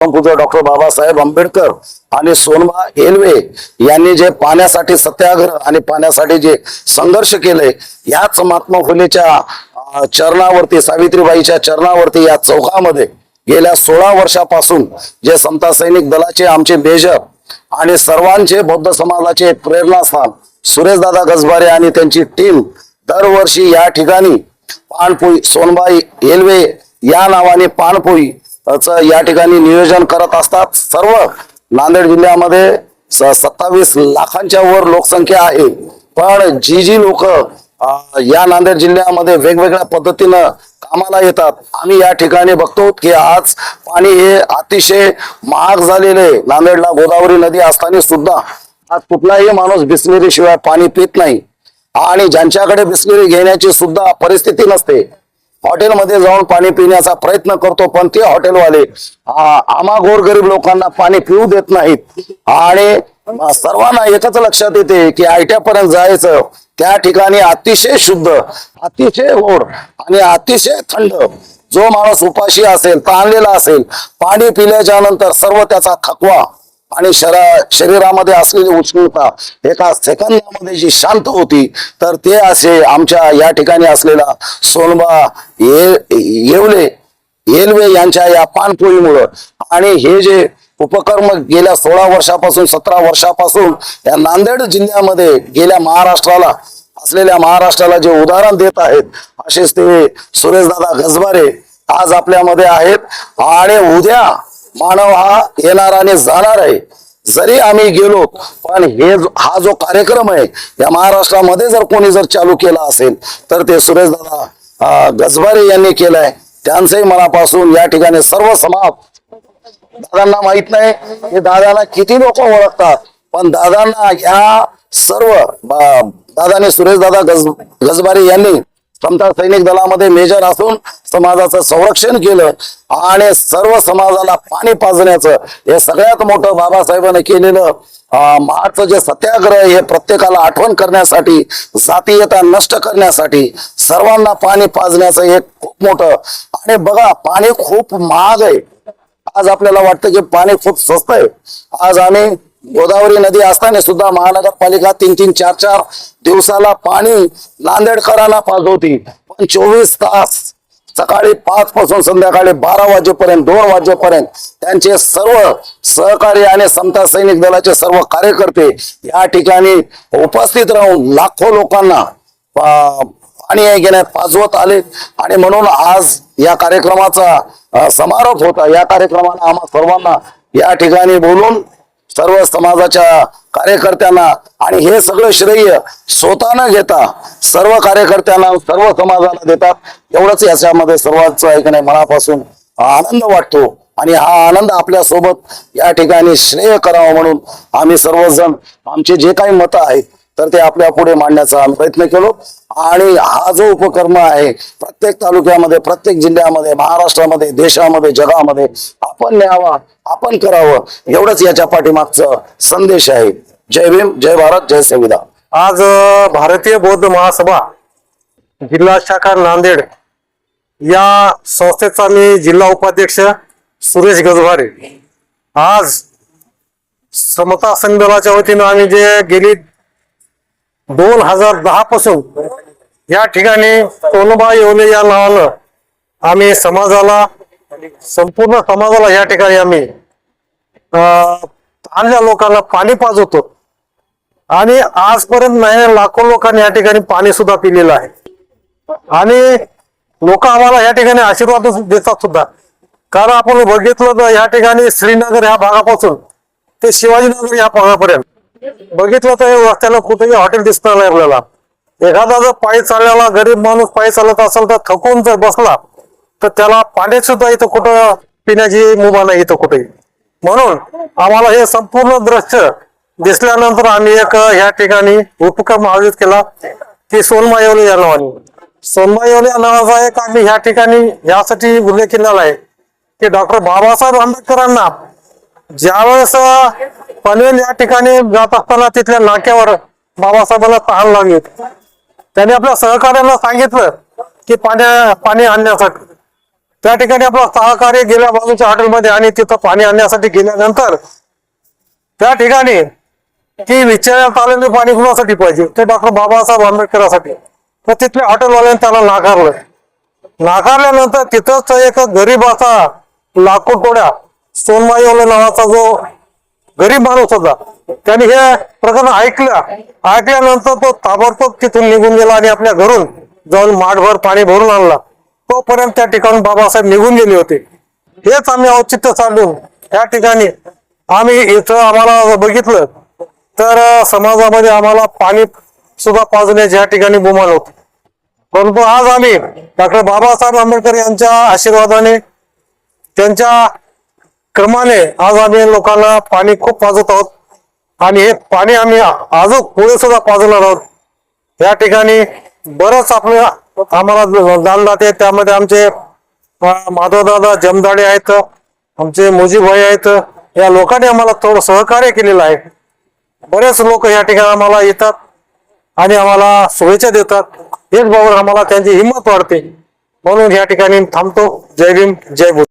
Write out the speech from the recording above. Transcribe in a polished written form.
परमपूज्य डॉक्टर बाबासाहेब आंबेडकर आणि सोनबा येलवे यांनी जे पाण्यासाठी सत्याग्रह आणि पाण्यासाठी जे संघर्ष केले, याच महात्मा फुलेच्या चरणावरती, सावित्रीबाईच्या चरणावरती या चौकामध्ये गेल्या 16 वर्षापासून जे समता सैनिक दलाचे आमचे मेजर आणि सर्वांचे बौद्ध समाजाचे प्रेरणास्थान सुरेशदादा गजबारे आणि त्यांची टीम दरवर्षी या ठिकाणी पानपोई, सोनबा येलवे या नावाने पानपोई या ठिकाणी नियोजन करत असतात। सर्व नांदेड जिल्ह्यामध्ये 27 लाखांच्या वर लोकसंख्या आहे, पण जी लोक या नांदेड जिल्ह्यामध्ये वेगवेगळ्या पद्धतीनं कामाला येतात, आम्ही या ठिकाणी बघतो की आज पाणी हे अतिशय महाग झालेले। नांदेडला गोदावरी नदी असताना सुद्धा आज कुठलाही माणूस बिस्लेरी शिवाय पाणी पित नाही आणि ज्यांच्याकडे बिस्लेरी घेण्याची सुद्धा परिस्थिती नसते हॉटेलमध्ये जाऊन पाणी पिण्याचा प्रयत्न करतो, पण ते हॉटेलवाले आम्हा गोरगरीब लोकांना पाणी पिऊ देत नाहीत। आणि सर्वांना एकच लक्षात येते की आयट्यापर्यंत जायचं, त्या ठिकाणी अतिशय शुद्ध, अतिशय गोड आणि अतिशय थंड जो माणूस उपाशी असेल, ताणलेला असेल, पाणी पिल्याच्या नंतर सर्व त्याचा थकवा आणि शरीरामध्ये असलेली उष्णता एका सेकंदामध्ये जी शांत होती, तर ते असे आमच्या या ठिकाणी असलेला सोनबा येलवे यांच्या या पानपोईमुळं आणि हे जे उपक्रम गेल्या 16 वर्षापासून 17 वर्षापासून या नांदेड जिल्ह्यामध्ये गेल्या महाराष्ट्राला असलेल्या महाराष्ट्राला जे उदाहरण देत आहेत, असेच ते सुरेशदादा गजबारे आज आपल्यामध्ये आहेत। आणि उद्या मानव हा येणार आणि जाणार आहे, जरी आम्ही गेलो पण हा जो कार्यक्रम आहे या महाराष्ट्रामध्ये जर कोणी जर चालू केला असेल तर ते सुरेशदादा गजबारे यांनी केलाय। त्यांचंही मनापासून या ठिकाणी सर्व समाज, दादांना माहित नाही हे दादांना किती लोक ओळखतात, पण दादांना या सर्व दादाने सुरेशदादा गजबारे यांनी समता सैनिक दलामध्ये मेजर असून समाजाचं संरक्षण केलं आणि सर्व समाजाला पाणी पाजण्याचं हे सगळ्यात मोठं बाबासाहेबांनी केलेलं महाचं जे सत्याग्रह हे प्रत्येकाला आठवण करण्यासाठी, जातीयता नष्ट करण्यासाठी, सर्वांना पाणी पाजण्याचं एक खूप मोठं। आणि बघा, पाणी खूप महाग आहे, आज आपल्याला वाटतं की पाणी खूप स्वस्त आहे। आज आम्ही गोदावरी नदी असताना सुद्धा महानगरपालिका 3-3, 4-4 दिवसाला पाणी नांदेडकरांना पाजवती, पण 24 तास सकाळी 5 पासून संध्याकाळी 12 वाजेपर्यंत 2 वाजेपर्यंत त्यांचे सर्व सहकारी आणि समता सैनिक दलाचे सर्व कार्यकर्ते या ठिकाणी उपस्थित राहून लाखो लोकांना पाणी घेण्यात पाजवत आले। आणि म्हणून आज या कार्यक्रमाचा समारोप होता। या कार्यक्रमाला आम्हा सर्वांना या ठिकाणी बोलून सर्व समाजाच्या कार्यकर्त्यांना आणि हे सगळं श्रेय स्वतः न घेता सर्व कार्यकर्त्यांना, सर्व समाजाला देतात, एवढंच याच्यामध्ये सर्वांचं ऐकणे मनापासून आनंद वाटतो। आणि हा आनंद आपल्या सोबत या ठिकाणी श्रेय करावं म्हणून आम्ही सर्वजण आमचे जे काही मत आहेत तर ते आपल्या पुढे मांडण्याचा प्रयत्न केलो। आणि हा जो उपक्रम आहे प्रत्येक तालुक्यामध्ये, प्रत्येक जिल्ह्यामध्ये, महाराष्ट्रामध्ये, देशामध्ये, जगामध्ये आपण न्यावा, आपण करावं, एवढंच याच्या पाठीमागचा संदेश आहे। जय भीम, जय भारत, जय संविधान। आज भारतीय बौद्ध महासभा जिल्हा शाखा नांदेड या संस्थेचा मी जिल्हा उपाध्यक्ष सुरेश गजबारे। आज समता संघ दलाच्या वतीनं आम्ही जे गेली 2010 पासून या ठिकाणी सोनबा येवले या नावानं आम्ही समाजाला, संपूर्ण समाजाला या ठिकाणी आम्ही ताणल्या लोकांना पाणी पाजवतो आणि आजपर्यंत नाही लाखो लोकांनी या ठिकाणी पाणी सुद्धा पिलेलं आहे। आणि लोक आम्हाला या ठिकाणी आशीर्वाद देतात सुद्धा, कारण आपण बघितलं तर या ठिकाणी श्रीनगर ह्या भागापासून ते शिवाजीनगर या भागापर्यंत बघितलं तर रस्त्याला कुठेही हॉटेल दिसणार नाही आपल्याला। एखादा जर पायी चाललेला गरीब माणूस पायी चालत असेल तर थकून जर बसला तर त्याला पाण्यात सुद्धा इथं कुठं पिण्याची मुभा नाही इथं कुठेही। म्हणून आम्हाला हे संपूर्ण दृश्य दिसल्यानंतर आम्ही एक या ठिकाणी उपक्रम आयोजित केला की सोनबा येवले या नावाने। सोनबा येवले या नावाचा एक आम्ही या ठिकाणी यासाठी उल्लेख केलेला आहे की डॉक्टर बाबासाहेब आंबेडकरांना ज्यावेळेस पनवेल या ठिकाणी जात असताना तिथल्या नाक्यावर बाबासाहेबांना तहान लागली, त्यांनी आपल्या सहकार्यांना सांगितलं की पाणी आणण्यासाठी त्या ठिकाणी आपला सहकार्य गेल्या बाजूच्या हॉटेलमध्ये आणि तिथं पाणी आणण्यासाठी गेल्यानंतर त्या ठिकाणी की विचारण्यात आलेले पाणी कुणासाठी पाहिजे, ते डॉक्टर बाबासाहेब आंबेडकरांसाठी. तर तिथल्या हॉटेलवाल्याने त्याला नाकारल्यानंतर तिथंच एक गरीब असा लाकूड तोड्या सोनमाईवाला नावाचा जो गरीब माणूस होता, त्याने हे प्रकरण ऐकल्यानंतर तो ताबडतोब तिथून निघून गेला आणि आपल्या घरून जाऊन माठभर पाणी भरून आणला. तोपर्यंत त्या ठिकाणी बाबासाहेब निघून गेले होते. हेच आम्ही औचित्य साधून त्या ठिकाणी आम्ही इथं आम्हाला बघितलं तर समाजामध्ये आम्हाला पाणी सुद्धा पाजण्याची या ठिकाणी गुमान होती. परंतु आज आम्ही डॉक्टर बाबासाहेब आंबेडकर यांच्या आशीर्वादाने, त्यांच्या क्रमाने आज आम्ही लोकांना पाणी खूप पाजत आहोत आणि हे पाणी आम्ही अजून पुढे सुद्धा पाजणार आहोत. या ठिकाणी बरंच आम्हाला दानदाते आहेत. त्यामध्ये आमचे माधवदादा जमदाडे आहेत, आमचे मुजीभाई आहेत. या लोकांनी आम्हाला थोडं सहकार्य केलेलं आहे. बरेच लोक या ठिकाणी आम्हाला येतात आणि आम्हाला शुभेच्छा देतात. हेच बरोबर आम्हाला त्यांची हिंमत वाढते. म्हणून या ठिकाणी थांबतो. जय भीम, जय बुद्ध.